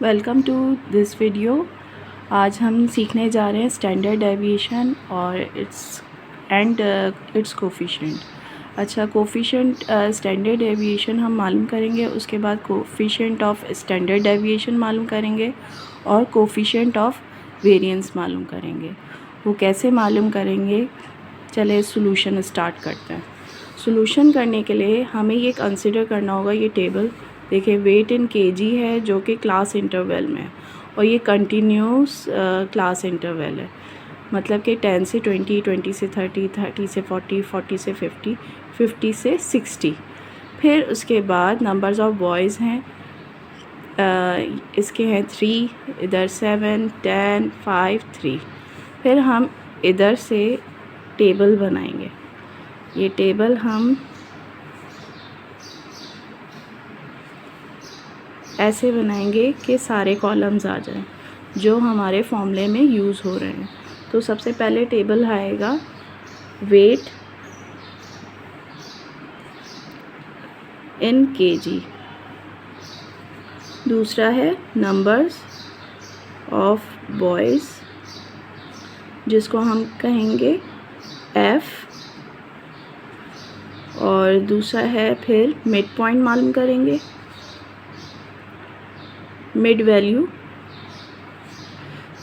Welcome to this video. आज हम सीखने जा रहे हैं स्टैंडर्ड डेविएशन और इट्स कोफिशिएंट। अच्छा, कोफिशिएंट स्टैंडर्ड डेविएशन हम मालूम करेंगे, उसके बाद कोफिशिएंट ऑफ स्टैंडर्ड डेविएशन मालूम करेंगे और कोफिशिएंट ऑफ वेरिएंस मालूम करेंगे। वो कैसे मालूम करेंगे, चले सॉल्यूशन स्टार्ट करते हैं। सॉल्यूशन करने के लिए हमें ये कंसिडर करना होगा, ये टेबल देखिए वेट इन केजी है जो कि क्लास इंटरवल में है और ये कंटिन्यूस क्लास इंटरवल है, मतलब कि 10 से 20, 20 से 30, 30 से 40, 40 से 50, 50 से 60। फिर उसके बाद नंबर्स ऑफ बॉयज़ हैं, इसके हैं 3, इधर 7, 10, 5, 3। फिर हम इधर से टेबल बनाएंगे। ये टेबल हम ऐसे बनाएंगे कि सारे कॉलम्स आ जाएं जो हमारे फॉर्मूले में यूज़ हो रहे हैं। तो सबसे पहले टेबल आएगा वेट इन केजी, दूसरा है नंबर्स ऑफ बॉयज़ जिसको हम कहेंगे एफ, और दूसरा है फिर मिड पॉइंट मालूम करेंगे, मिड वैल्यू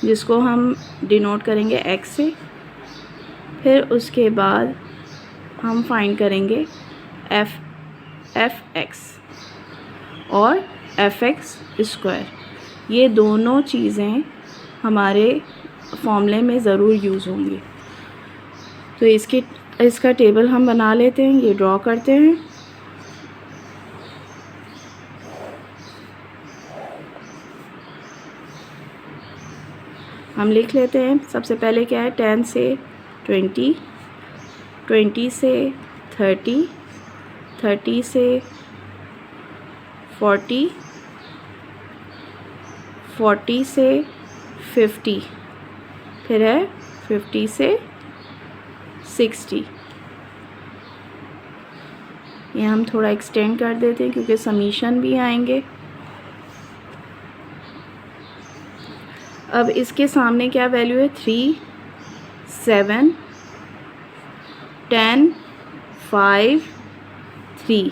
जिसको हम डिनोट करेंगे एक्स से। फिर उसके बाद हम फाइंड करेंगे एफ एक्स और एफ एक्स स्क्वायर। ये दोनों चीज़ें हमारे फॉर्मूले में ज़रूर यूज़ होंगी। तो इसका टेबल हम बना लेते हैं, ये ड्रॉ करते हैं। हम लिख लेते हैं। सबसे पहले क्या है, 10 से 20, 20 से 30, 30 से 40, 40 से 50, फिर है 50 से 60। ये हम थोड़ा एक्सटेंड कर देते हैं क्योंकि समीशन भी आएंगे। अब इसके सामने क्या वैल्यू है, 3, 7, 10, 5, 3।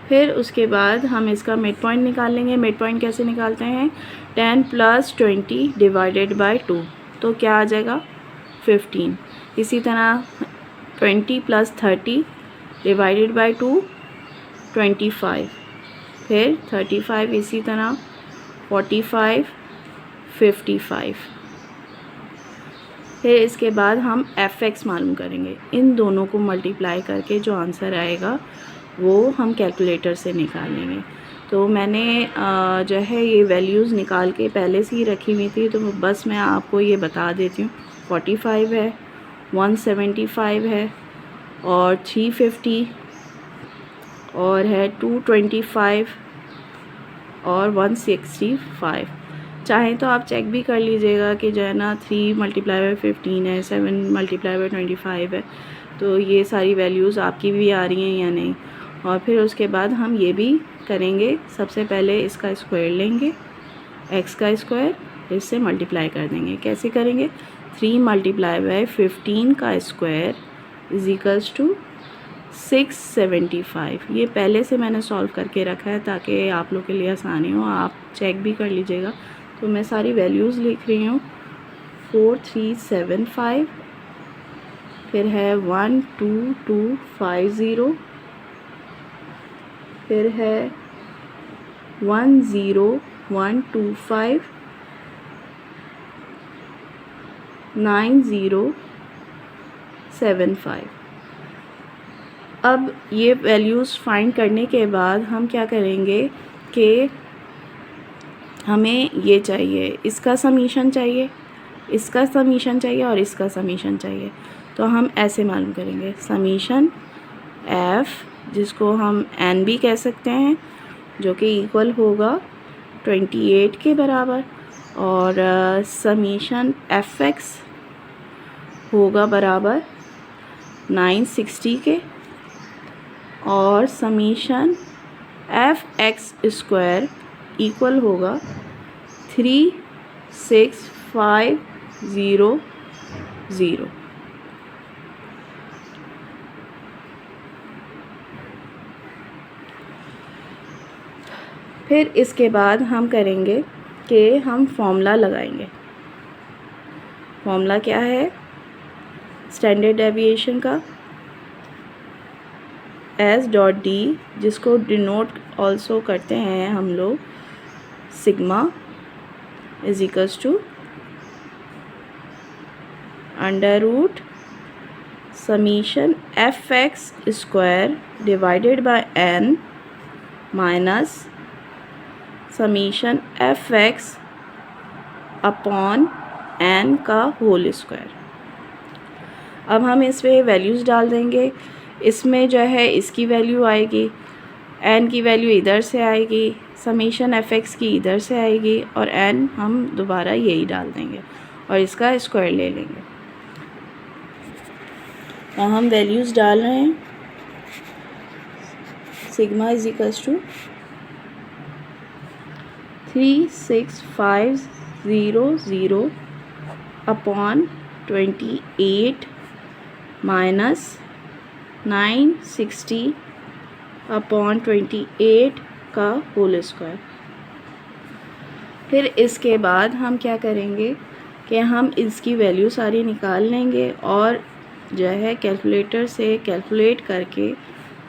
फिर उसके बाद हम इसका मिड पॉइंट निकाल लेंगे। मिड पॉइंट कैसे निकालते हैं, 10 + 20 डिवाइडेड बाय 2, तो क्या आ जाएगा 15। इसी तरह 20 + 30 डिवाइडेड बाय 2 25, फिर 35, इसी तरह 45, 55। फिर इसके बाद हम एफ एक्स मालूम करेंगे। इन दोनों को मल्टीप्लाई करके जो आंसर आएगा वो हम कैलकुलेटर से निकालेंगे। तो मैंने जो है ये वैल्यूज़ निकाल के पहले से ही रखी हुई थी, तो बस मैं आपको ये बता देती हूँ। 45 है, 175 है और 350 और है 225 और 165। चाहें तो आप चेक भी कर लीजिएगा कि जो है ना 3 × 15 है, 7 × 25 है, तो ये सारी वैल्यूज़ आपकी भी आ रही हैं या नहीं। और फिर उसके बाद हम ये भी करेंगे, सबसे पहले इसका स्क्वायर लेंगे, एक्स का स्क्वायर, इससे मल्टीप्लाई कर देंगे। कैसे करेंगे, 3 × 15 का स्क्वायर = 675। ये पहले से मैंने सॉल्व करके रखा है ताकि आप लोग के लिए आसानी हो, आप चेक भी कर लीजिएगा। तो मैं सारी वैल्यूज़ लिख रही हूँ। 4375, फिर है 12250, फिर है 10125, 9075। अब ये वैल्यूज़ फाइंड करने के बाद हम क्या करेंगे कि हमें ये चाहिए, इसका समीशन चाहिए, इसका समीशन चाहिए और इसका समीशन चाहिए। तो हम ऐसे मालूम करेंगे, समीशन एफ़, जिसको हम एन भी कह सकते हैं, जो कि इक्वल होगा 28 के बराबर, और समीशन एफ एक्स होगा बराबर 960 के, और summation F X square equal होगा 36500। फिर इसके बाद हम करेंगे कि हम फॉर्मूला लगाएंगे। फॉर्मूला क्या है स्टैंडर्ड डेविएशन का, एस डॉट डी, जिसको डिनोट ऑल्सो करते हैं हम लोग sigma is equals to under root summation F X square divided by N minus summation F X upon N का होल स्क्वायर। अब हम इसमें वैल्यूज़ डाल देंगे। इसमें जो है इसकी वैल्यू आएगी, एन की वैल्यू इधर से आएगी, समीशन एफ एक्स की इधर से आएगी, और एन हम दोबारा यही डाल देंगे और इसका स्क्वायर ले लेंगे। तो हम वैल्यूज़ डाल रहे हैं। Sigma is equals to 36500 upon 28 minus 960 upon 28 का होल स्क्वायर। फिर इसके बाद हम क्या करेंगे कि हम इसकी वैल्यू सारी निकाल लेंगे और जो है कैलकुलेटर से कैलकुलेट करके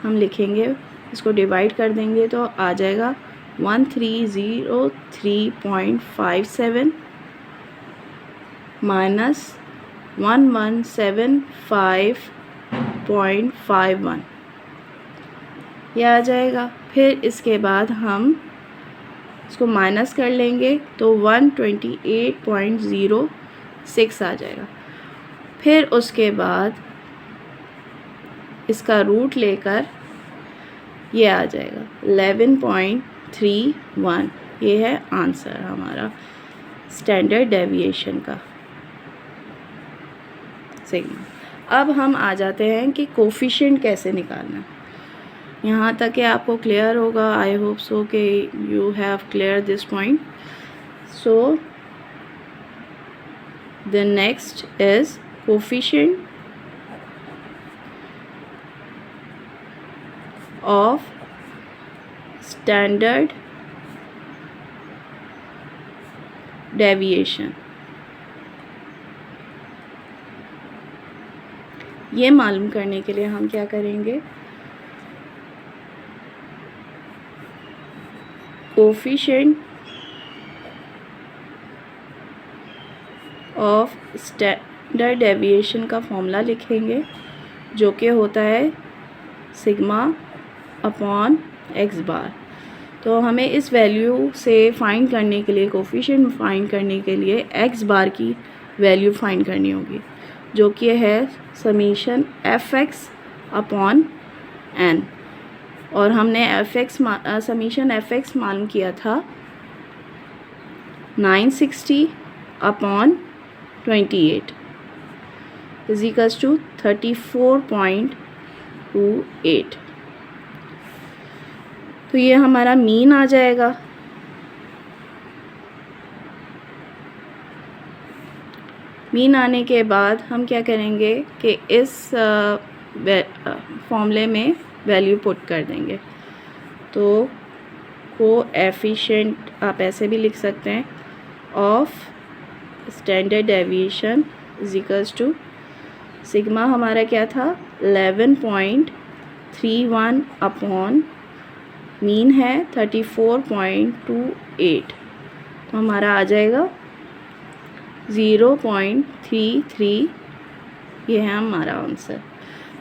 हम लिखेंगे, इसको डिवाइड कर देंगे तो आ जाएगा 1303.57 माइनस 1175.51 ये आ जाएगा। फिर इसके बाद हम इसको माइनस कर लेंगे तो 128.06 आ जाएगा। फिर उसके बाद इसका रूट लेकर ये आ जाएगा 11.31। ये है आंसर हमारा स्टैंडर्ड डेविएशन का सिग्मा। अब हम आ जाते हैं कि कोफिशिएंट कैसे निकालना है। यहाँ तक कि आपको क्लियर होगा, आई होप सो कि you have clear this point. So the next is coefficient of standard deviation. ये मालूम करने के लिए हम क्या करेंगे, कोफिशिएंट ऑफ स्टैंडर्ड डेविएशन का फॉर्मूला लिखेंगे जो कि होता है सिग्मा अपॉन एक्स बार। तो हमें इस वैल्यू से फाइंड करने के लिए, कोफिशिएंट फाइंड करने के लिए एक्स बार की वैल्यू फाइंड करनी होगी जो कि है summation F X upon N, और हमने समीशन एफ एक्स मालूम किया था 960 अपॉन 28 इज इक्वल्स टू 34.28। तो ये हमारा मीन आ जाएगा। मीन आने के बाद हम क्या करेंगे कि इस फॉर्मूले में वैल्यू पुट कर देंगे। तो कोएफिशिएंट आप ऐसे भी लिख सकते हैं of standard deviation is equals to sigma हमारा क्या था 11.31 अपॉन मीन है 34.28। तो हमारा आ जाएगा 0.33। ये है हमारा आंसर।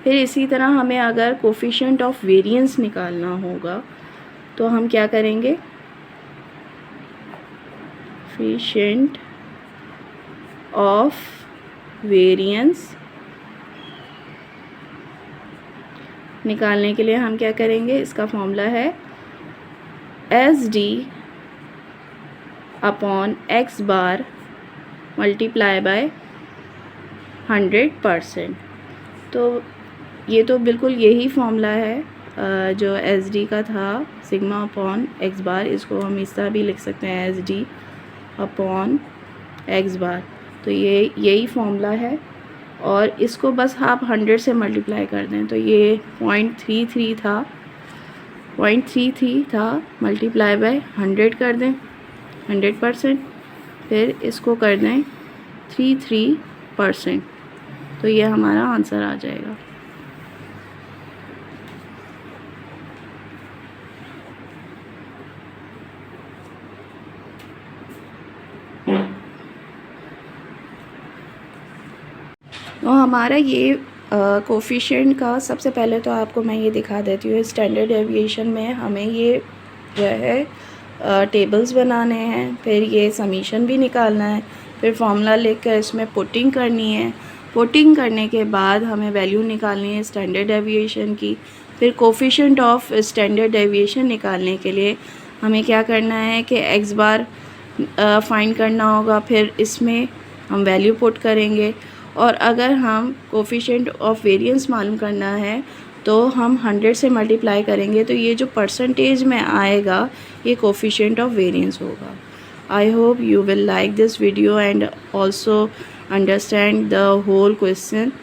फिर इसी तरह हमें अगर कोफिशिएंट ऑफ वेरिएंस निकालना होगा तो हम क्या करेंगे, कोफिशिएंट ऑफ वेरिएंस निकालने के लिए हम क्या करेंगे, इसका फॉर्मूला है S D upon x bar multiply by 100%। तो ये तो बिल्कुल यही फॉर्मूला है जो एस डी का था सिग्मा अपॉन एक्स बार, इसको हम इस तरह भी लिख सकते हैं एस डी अपॉन एक्स बार। तो ये यही फॉर्मूला है और इसको बस आप 100 से मल्टीप्लाई कर दें तो ये 0.33 था, 0.33 था मल्टीप्लाई बाय 100 कर दें 100%, फिर इसको कर दें 33%, तो ये हमारा आंसर आ जाएगा। तो हमारा ये कोफिशिएंट का सबसे पहले तो आपको मैं ये दिखा देती हूँ। स्टैंडर्ड डेविएशन में हमें ये जो है टेबल्स बनाने हैं, फिर ये समीशन भी निकालना है, फिर फॉर्मूला लिखकर इसमें पुटिंग करनी है। पुटिंग करने के बाद हमें वैल्यू निकालनी है स्टैंडर्ड डेविएशन की। फिर कोफिशिएंट ऑफ स्टैंडर्ड डेविएशन निकालने के लिए हमें क्या करना है कि एक्स बार फाइंड करना होगा, फिर इसमें हम वैल्यू पुट करेंगे। और अगर हम कोफिशिएंट ऑफ वेरिएंस मालूम करना है तो हम 100 से मल्टीप्लाई करेंगे, तो ये जो परसेंटेज में आएगा ये कोफिशिएंट ऑफ वेरिएंस होगा। I hope you will like this video and also understand the whole question.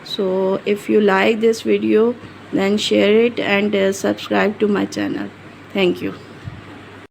So if you like this video, then share it and subscribe to my channel. Thank you.